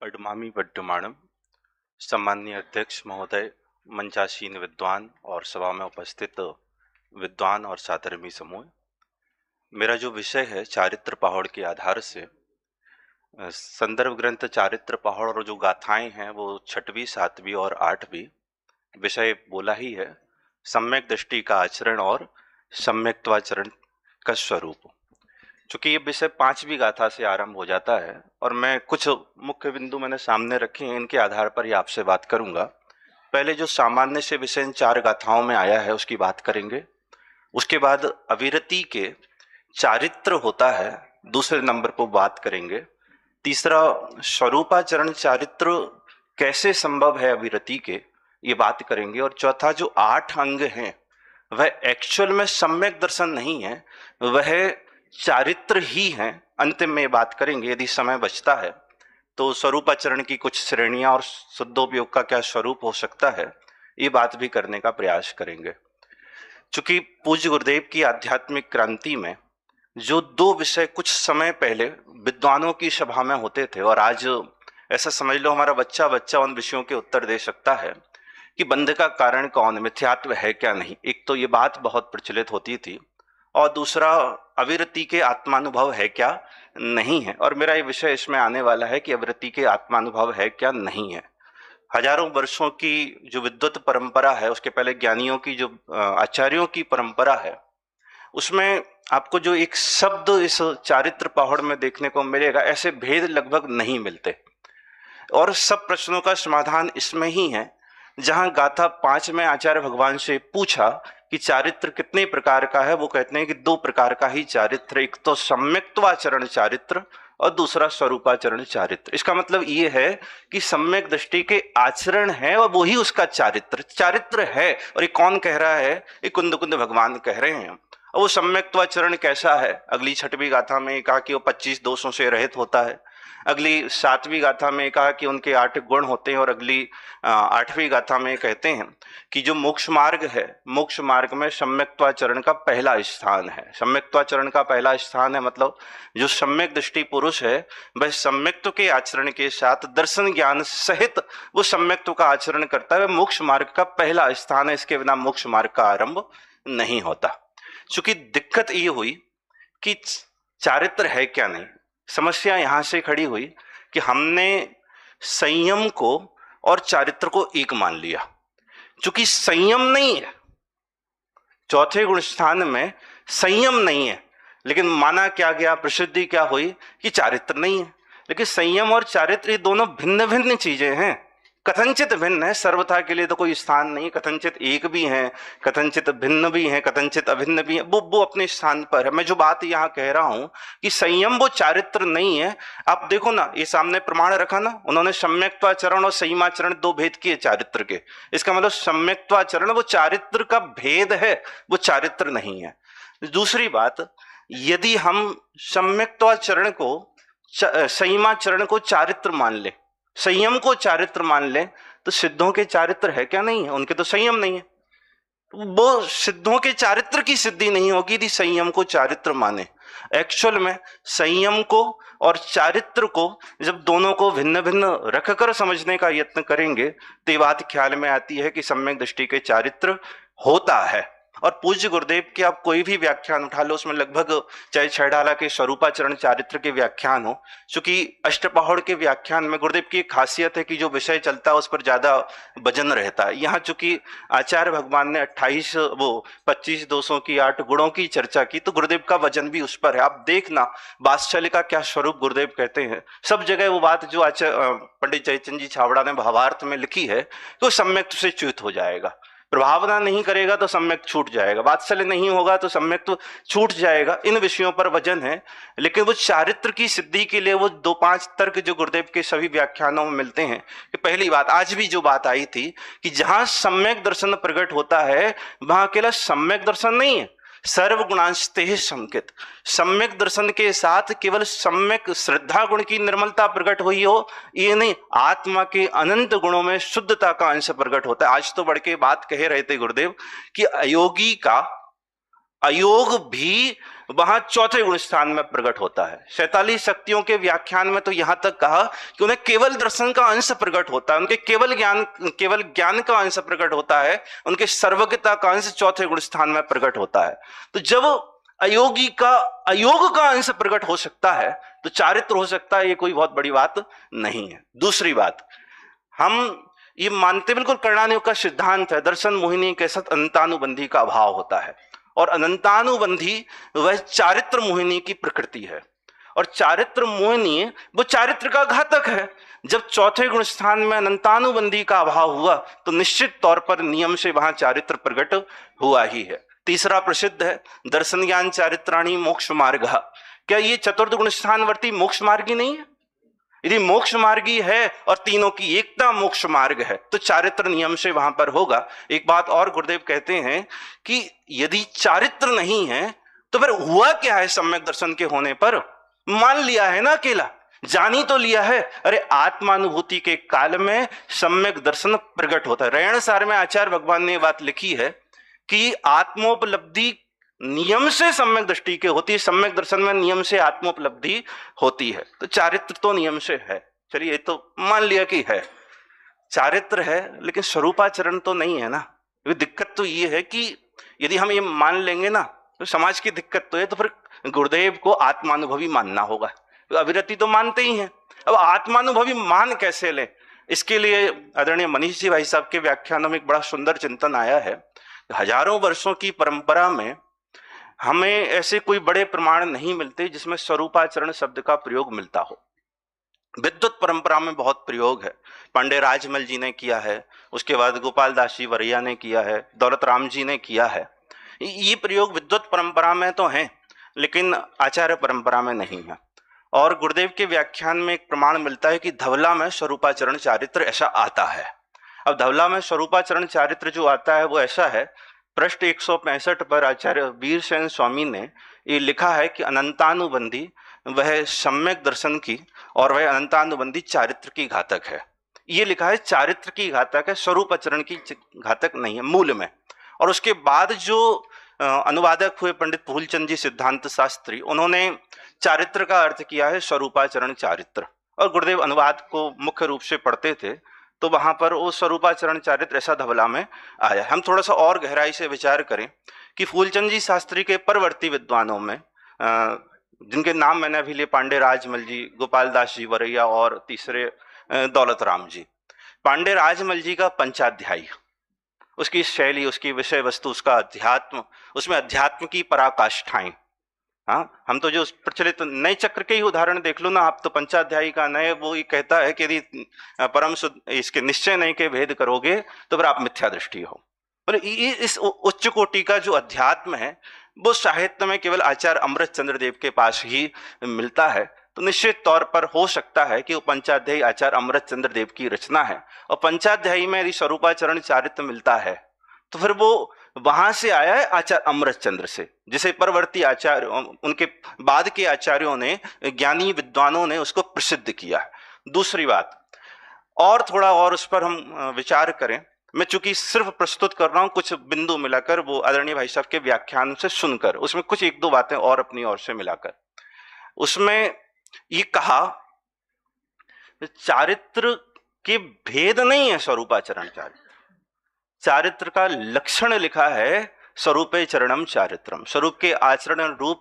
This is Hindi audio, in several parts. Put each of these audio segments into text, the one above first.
अडमामी वड्डमाणम। सम्माननीय अध्यक्ष महोदय, मंचासीन विद्वान और सभा में उपस्थित विद्वान और साधर्मी समूह, मेरा जो विषय है चारित्र पहाड़ के आधार से संदर्भ ग्रंथ चारित्र पहाड़ और जो गाथाएं हैं वो 6वीं 7वीं और 8वीं विषय बोला ही है, सम्यक दृष्टि का आचरण और सम्यक्त्वाचरण का स्वरूप। चूंकि ये विषय 5वीं गाथा से आरंभ हो जाता है और मैं कुछ मुख्य बिंदु मैंने सामने रखे हैं, इनके आधार पर ही आपसे बात करूंगा। पहले जो सामान्य से विषय इन 4 गाथाओं में आया है उसकी बात करेंगे। उसके बाद अविरति के चारित्र होता है, दूसरे नंबर पर बात करेंगे। तीसरा स्वरूपाचरण चारित्र कैसे संभव है अविरति के, ये बात करेंगे। और चौथा जो 8 अंग हैं वह एक्चुअल में सम्यक दर्शन नहीं है, वह चारित्र ही हैं। अंतिम में बात करेंगे, यदि समय बचता है तो स्वरूपाचरण की कुछ श्रेणियां और शुद्धोपयोग का क्या स्वरूप हो सकता है, ये बात भी करने का प्रयास करेंगे। चूंकि पूज्य गुरुदेव की आध्यात्मिक क्रांति में जो 2 विषय कुछ समय पहले विद्वानों की सभा में होते थे और आज ऐसा समझ लो हमारा बच्चा बच्चा उन विषयों के उत्तर दे सकता है कि बंध का कारण कौन, मिथ्यात्व है क्या नहीं। एक तो ये बात बहुत प्रचलित होती थी और दूसरा अविरति के आत्मानुभव है क्या नहीं है। और मेरा ये विषय इसमें आने वाला है कि अविरति के आत्मानुभव है क्या नहीं है। हजारों वर्षों की जो विद्वत परंपरा है, उसके पहले ज्ञानियों की जो आचार्यों की परंपरा है, उसमें आपको जो एक शब्द इस चारित्र पहाड़ में देखने को मिलेगा, ऐसे भेद लगभग नहीं मिलते। और सब प्रश्नों का समाधान इसमें ही है। जहां गाथा 5 में आचार्य भगवान से पूछा कि चारित्र कितने प्रकार का है, वो कहते हैं कि 2 प्रकार का ही चारित्र, एक तो सम्यक्त्वाचरण चारित्र और दूसरा स्वरूपाचरण चारित्र। इसका मतलब ये है कि सम्यक दृष्टि के आचरण है और वही उसका चारित्र है। और ये कौन कह रहा है? ये कुंद कुंद भगवान कह रहे हैं। और वो सम्यक्त्वाचरण कैसा है? अगली 6वीं गाथा में कहा कि वो 25 दोषों से रहित होता है। अगली 7वीं गाथा में कहा कि उनके 8 गुण होते हैं। और अगली 8वीं गाथा में कहते हैं कि जो मोक्ष मार्ग है, मोक्ष मार्ग में सम्यक्त्वाचरण का पहला स्थान है। सम्यक्त्वाचरण का पहला स्थान है मतलब जो सम्यक दृष्टि पुरुष है वह सम्यक्त्व के आचरण के साथ दर्शन ज्ञान सहित वो सम्यक्त्व का आचरण करता है, वह मोक्ष मार्ग का पहला स्थान है। इसके बिना मोक्ष मार्ग का आरंभ नहीं होता। चूंकि दिक्कत ये हुई कि चारित्र है क्या नहीं, समस्या यहां से खड़ी हुई कि हमने संयम को और चारित्र को एक मान लिया। चूंकि संयम नहीं है, चौथे गुण स्थान में संयम नहीं है, लेकिन माना क्या गया, प्रसिद्धि क्या हुई कि चारित्र नहीं है। लेकिन संयम और चारित्र ये दोनों भिन्न भिन्न चीजें हैं, कथनचित भिन्न है। सर्वथा के लिए तो कोई स्थान नहीं, कथनचित एक भी है, कथनचित भिन्न भी है, कथनचित अभिन्न भी है, वो अपने स्थान पर है। मैं जो बात यहाँ कह रहा हूं कि संयम वो चारित्र नहीं है। आप देखो ना, ये सामने प्रमाण रखा ना, उन्होंने सम्यक्त्वाचरण और संयमाचरण 2 भेद किए चारित्र के। इसका मतलब सम्यक्त्वाचरण वो चारित्र का भेद है, वो चारित्र नहीं है। दूसरी बात, यदि हम सम्यक्त्वाचरण को संयमाचरण को चारित्र मान ले, संयम को चारित्र मान ले, तो सिद्धों के चारित्र है क्या? नहीं है। उनके तो संयम नहीं है। वो सिद्धों के चारित्र की सिद्धि नहीं होगी यदि संयम को चारित्र माने। एक्चुअल में संयम को और चारित्र को जब दोनों को भिन्न भिन्न रखकर समझने का यत्न करेंगे तो ये बात ख्याल में आती है कि सम्यक दृष्टि के चारित्र होता है। और पूज्य गुरुदेव के आप कोई भी व्याख्यान उठा लो, उसमें लगभग चाहे छैडाला के स्वरूपाचरण चारित्र के व्याख्यान हो, चूंकि अष्टपहाड़ के व्याख्यान में गुरुदेव की एक खासियत है कि जो विषय चलता है उस पर ज्यादा वजन रहता है। यहाँ चूंकि आचार्य भगवान ने 25 दोषों की 8 गुणों की चर्चा की, तो गुरुदेव का वजन भी उस पर है। आप देखना वात्सल्य का क्या स्वरूप गुरुदेव कहते हैं। सब जगह वो बात जो पंडित जयचंद जी छाबड़ा ने भावार्थ में लिखी है तो सम्यक से च्युत हो जाएगा। प्रभावना नहीं करेगा तो सम्यक छूट जाएगा, वात्सल्य नहीं होगा तो सम्यक तो छूट जाएगा। इन विषयों पर वजन है। लेकिन वो चारित्र की सिद्धि के लिए वो 2-5 तर्क जो गुरुदेव के सभी व्याख्यानों में मिलते हैं कि पहली बात, आज भी जो बात आई थी कि जहां सम्यक दर्शन प्रकट होता है वहां अकेला सम्यक दर्शन नहीं है, सर्वगुणांस्ते संकित। सम्यक दर्शन के साथ केवल सम्यक श्रद्धा गुण की निर्मलता प्रकट हुई हो ये नहीं, आत्मा के अनंत गुणों में शुद्धता का अंश प्रकट होता है। आज तो बढ़ के बात कह रहे थे गुरुदेव कि अयोगी का अयोग भी वहां चौथे गुण स्थान में प्रकट होता है। 47 शक्तियों के व्याख्यान में तो यहां तक कहा कि उन्हें केवल दर्शन का अंश प्रकट होता है, उनके केवल ज्ञान का अंश प्रकट होता है, उनके सर्वज्ञता का अंश चौथे गुण स्थान में प्रकट होता है। तो जब अयोगी का अयोग का अंश प्रकट हो सकता है तो चारित्र हो सकता है, ये कोई बहुत बड़ी बात नहीं है। दूसरी बात, हम ये मानते बिल्कुल करणानुयोग का सिद्धांत है, दर्शन मोहिनी के साथ अनंतानुबंधी का अभाव होता है, और अनंतानुबंधी वह चारित्र मोहिनी की प्रकृति है, और चारित्र मोहिनी वो चारित्र का घातक है। जब चौथे गुण स्थान में अनंतानुबंधी का अभाव हुआ तो निश्चित तौर पर नियम से वहां चारित्र प्रकट हुआ ही है। तीसरा प्रसिद्ध है दर्शन ज्ञान चारित्राणी मोक्ष मार्ग। क्या ये चतुर्थ गुण स्थानवर्ती मोक्ष मार्गी नहीं है? यदि मोक्ष मार्गी है और तीनों की एकता मोक्ष मार्ग है तो चारित्र नियम से वहां पर होगा। एक बात और गुरुदेव कहते हैं कि यदि चारित्र नहीं है तो फिर हुआ क्या है? सम्यक दर्शन के होने पर मान लिया है ना, अकेला जान ही तो लिया है। अरे आत्मानुभूति के काल में सम्यक दर्शन प्रकट होता है। रैण सार में आचार्य भगवान ने बात लिखी है कि आत्मोपलब्धि नियम से सम्यक दृष्टि के होती है, सम्यक दर्शन में नियम से आत्मोपलब्धि होती है। तो चारित्र तो नियम से है, चलिए तो मान लिया कि है, चारित्र है, लेकिन स्वरूपाचरण तो नहीं है ना। दिक्कत तो ये है कि यदि हम ये मान लेंगे ना तो समाज की दिक्कत तो है, तो फिर गुरुदेव को आत्मानुभवी मानना होगा। तो अविरति तो मानते ही हैं, अब आत्मानुभवी मान कैसे ले? इसके लिए आदरणीय मनीष जी भाई साहब के व्याख्यानों में एक बड़ा सुंदर चिंतन आया है। हजारों वर्षों की परंपरा में हमें ऐसे कोई बड़े प्रमाण नहीं मिलते जिसमें स्वरूपाचरण शब्द का प्रयोग मिलता हो। विद्युत परंपरा में बहुत प्रयोग है, पांडे राजमल जी ने किया है, उसके बाद गोपाल दास जी वरैया ने किया है, दौलत राम जी ने किया है। ये प्रयोग विद्युत परंपरा में तो हैं लेकिन आचार्य परंपरा में नहीं है। और गुरुदेव के व्याख्यान में एक प्रमाण मिलता है कि धवला में स्वरूपाचरण चारित्र ऐसा आता है। अब धवला में स्वरूपाचरण चारित्र जो आता है वो ऐसा है, पृष्ठ 165 पर आचार्य वीरसेन स्वामी ने ये लिखा है कि अनंतानुबंधी वह सम्यक दर्शन की और वह अनंतानुबंधी चारित्र की घातक है। ये लिखा है चारित्र की घातक है, स्वरूपाचरण की घातक नहीं है मूल में। और उसके बाद जो अनुवादक हुए पंडित फूलचंद जी सिद्धांत शास्त्री, उन्होंने चारित्र का अर्थ किया है स्वरूपाचरण चारित्र। और गुरुदेव अनुवाद को मुख्य रूप से पढ़ते थे तो वहां पर वो स्वरूपाचरण चारित्र ऐसा धवला में आया। हम थोड़ा सा और गहराई से विचार करें कि फूलचंद जी शास्त्री के परवर्ती विद्वानों में जिनके नाम मैंने अभी लिए, पांडे राजमल जी, गोपाल दास जी वरैया और तीसरे दौलत राम जी। पांडे राजमल जी का पंचाध्यायी, उसकी शैली, उसकी विषय वस्तु, उसका अध्यात्म, उसमें अध्यात्म की पराकाष्ठाएं। हाँ, हम तो जो प्रचलित नए चक्र के ही उदाहरण देख लो ना आप, तो पंचाध्यायी का नए वो ये कहता है कि यदि परम इसके निश्चय नहीं के भेद करोगे तो फिर आप मिथ्या दृष्टि हो। मतलब इस उच्च कोटि का जो अध्यात्म है वो साहित्य में केवल आचार्य अमृत चंद्र देव के पास ही मिलता है। तो निश्चित तौर पर हो सकता है कि वो पंचाध्यायी आचार्य अमृत चंद्र देव की रचना है, और पंचाध्यायी में यदि स्वरूपाचरण चारित्र मिलता है तो फिर वो वहां से आया है आचार्य अमृत चंद्र से, जिसे परवर्ती आचार्य, उनके बाद के आचार्यों ने, ज्ञानी विद्वानों ने उसको प्रसिद्ध किया है। दूसरी बात, और थोड़ा और उस पर हम विचार करें, मैं चूंकि सिर्फ प्रस्तुत कर रहा हूं, कुछ बिंदु मिलाकर वो आदरणीय भाई साहब के व्याख्यान से सुनकर, उसमें कुछ एक दो बातें और अपनी ओर से मिलाकर, उसमें ये कहा चारित्र के भेद नहीं है स्वरूपाचरण चारित्र, चारित्र का लक्षण लिखा है स्वरूपे चरणम चारित्रम, स्वरूप के आचरण रूप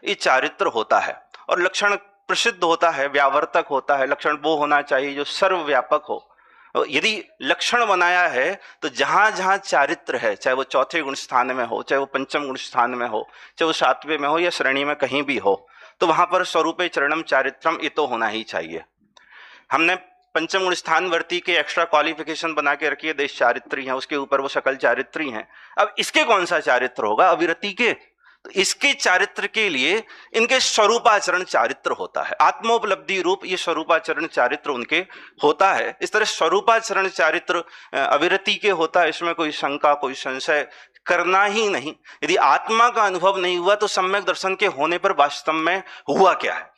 ये चारित्र होता है। और लक्षण प्रसिद्ध होता है, व्यावर्तक होता है, लक्षण वो होना चाहिए जो सर्वव्यापक हो। यदि लक्षण बनाया है तो जहां जहां चारित्र है, चाहे वो चौथे गुण स्थान में हो, चाहे वो पंचम गुण स्थान में हो, चाहे वो सातवें में हो या श्रेणी में कहीं भी हो, तो वहां पर स्वरूपे चरणम चारित्रम ये तो होना ही चाहिए। हमने पंचम गुण स्थानवर्ती के एक्स्ट्रा क्वालिफिकेशन बना के रखी है, देश चारित्री है, उसके ऊपर वो सकल चारित्री हैं। अब इसके कौन सा चारित्र होगा? अविरति के। तो इसके चारित्र के लिए इनके स्वरूपाचरण चारित्र होता है, आत्मोपलब्धि रूप ये स्वरूपाचरण चारित्र उनके होता है। इस तरह स्वरूपाचरण चारित्र अविरति के होता है, इसमें कोई शंका, कोई संशय करना ही नहीं। यदि आत्मा का अनुभव नहीं हुआ तो सम्यक दर्शन के होने पर वास्तव में हुआ क्या है?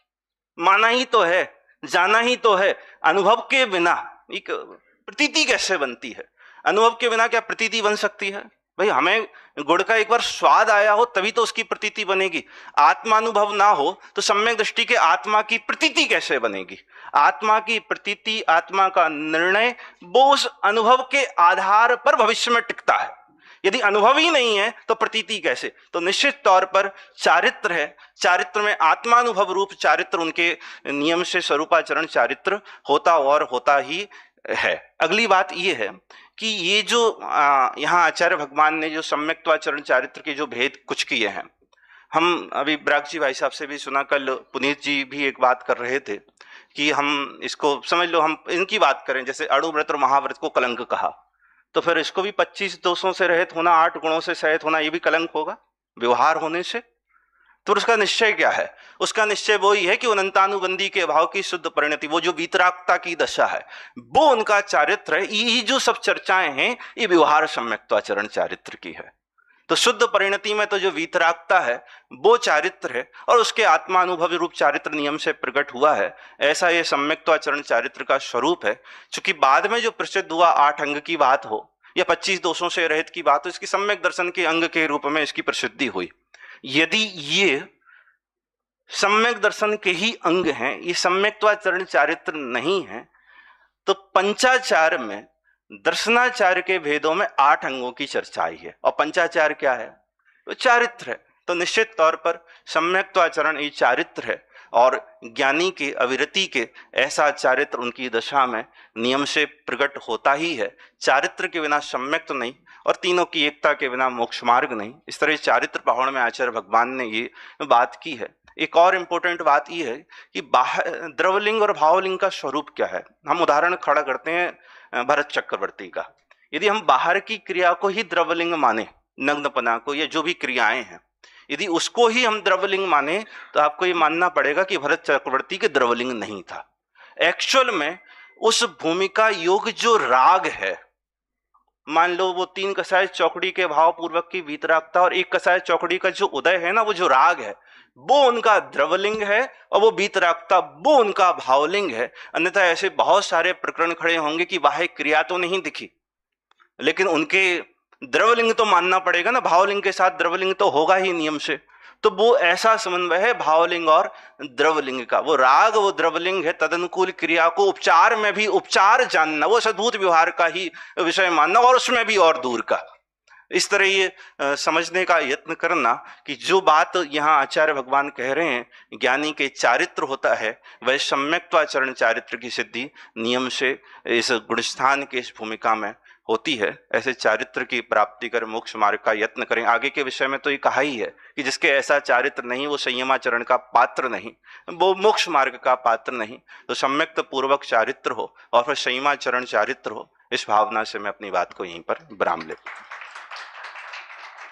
माना ही तो है, जाना ही तो है। अनुभव के बिना एक प्रतीति कैसे बनती है? अनुभव के बिना क्या प्रतीति बन सकती है? भाई हमें गुड़ का एक बार स्वाद आया हो तभी तो उसकी प्रतीति बनेगी। आत्मानुभव ना हो तो सम्यक दृष्टि के आत्मा की प्रतीति कैसे बनेगी? आत्मा की प्रतीति, आत्मा का निर्णय वो उस अनुभव के आधार पर भविष्य में टिकता है। यदि अनुभव ही नहीं है तो प्रतीति कैसे? तो निश्चित तौर पर चारित्र है, चारित्र में आत्मानुभव रूप चारित्र, उनके नियम से स्वरूपाचरण चारित्र होता और होता ही है। अगली बात यह है कि ये जो यहाँ आचार्य भगवान ने जो सम्यक्त्वाचरण चारित्र के जो भेद कुछ किए हैं, हम अभी ब्राग जी भाई साहब से भी सुना, कल पुनीत जी भी एक बात कर रहे थे कि हम इसको समझ लो, हम इनकी बात करें, जैसे अणुव्रत और महाव्रत को कलंक कहा, तो फिर इसको भी 25 दोषों से रहित होना, 8 गुणों से सहित होना, ये भी कलंक होगा व्यवहार होने से। तो उसका निश्चय क्या है? उसका निश्चय वो ही है कि अनंतानुबंधी के भाव की शुद्ध परिणति, वो जो वीतरागता की दशा है, वो उनका चारित्र है। ये जो सब चर्चाएं हैं ये व्यवहार सम्यक्त्वाचरण चारित्र की है। तो शुद्ध परिणति में तो जो वीतरागता है वो चारित्र है और उसके आत्मानुभव रूप चारित्र नियम से प्रकट हुआ है। ऐसा ये सम्यक्त्वाचरण चारित्र का स्वरूप है। चूंकि बाद में जो प्रसिद्ध हुआ 8 अंग की बात हो या 25 दोषों से रहित की बात हो, इसकी सम्यक दर्शन के अंग के रूप में इसकी प्रसिद्धि हुई। यदि ये सम्यक दर्शन के ही अंग हैं, ये सम्यक्त्वाचरण चारित्र नहीं है, तो पंचाचार में दर्शनाचार के भेदों में 8 अंगों की चर्चा आई है। और पंचाचार क्या है? वो चारित्र है। तो निश्चित तौर पर सम्यक्त्वाचरण ये चारित्र है और ज्ञानी के अविरति के ऐसा चारित्र उनकी दशा में नियम से प्रकट होता ही है। चारित्र के बिना सम्यक तो नहीं और तीनों की एकता के बिना मोक्ष मार्ग नहीं। इस तरह चारित्र पहाड़ में आचार्य भगवान ने ये बात की है। एक और इंपॉर्टेंट बात यह है कि द्रवलिंग और भावलिंग का स्वरूप क्या है। हम उदाहरण खड़ा करते हैं भरत चक्रवर्ती का। यदि हम बाहर की क्रिया को ही द्रवलिंग माने, नग्नपना को या जो भी क्रियाएं हैं, यदि उसको ही हम द्रवलिंग माने, तो आपको ये मानना पड़ेगा कि भरत चक्रवर्ती के द्रवलिंग नहीं था। एक्चुअल में उस भूमिका योग जो राग है, मान लो वो 3 कसाय चौकड़ी के भाव पूर्वक की वीतरागता और 1 कसाय चौकड़ी का जो उदय है ना, वो जो राग है, वो उनका द्रवलिंग है और वो वीतरागता वो उनका भावलिंग है। अन्यथा ऐसे बहुत सारे प्रकरण खड़े होंगे कि बाह्य क्रिया तो नहीं दिखी, लेकिन उनके द्रवलिंग तो मानना पड़ेगा ना, भावलिंग के साथ द्रवलिंग तो होगा ही नियम से। तो वो ऐसा समन्वय है भावलिंग और द्रवलिंग का। वो राग वो द्रवलिंग है, तदनुकूल क्रिया को उपचार में भी उपचार जानना, वो सद्भूत व्यवहार का ही विषय मानना और उसमें भी और दूर का। इस तरह ये समझने का यत्न करना कि जो बात यहाँ आचार्य भगवान कह रहे हैं, ज्ञानी के चारित्र होता है, वह सम्यक्त्वाचरण चारित्र की सिद्धि नियम से इस गुणस्थान के इस भूमिका में होती है। ऐसे चारित्र की प्राप्ति कर मोक्ष मार्ग का यत्न करें। आगे के विषय में तो ये कहा ही है कि जिसके ऐसा चारित्र नहीं, वो संयमाचरण का पात्र नहीं, वो मोक्ष मार्ग का पात्र नहीं। तो सम्यक्त पूर्वक चारित्र हो और फिर संयमाचरण चारित्र हो। इस भावना से मैं अपनी बात को यहीं पर विराम लेता हूं।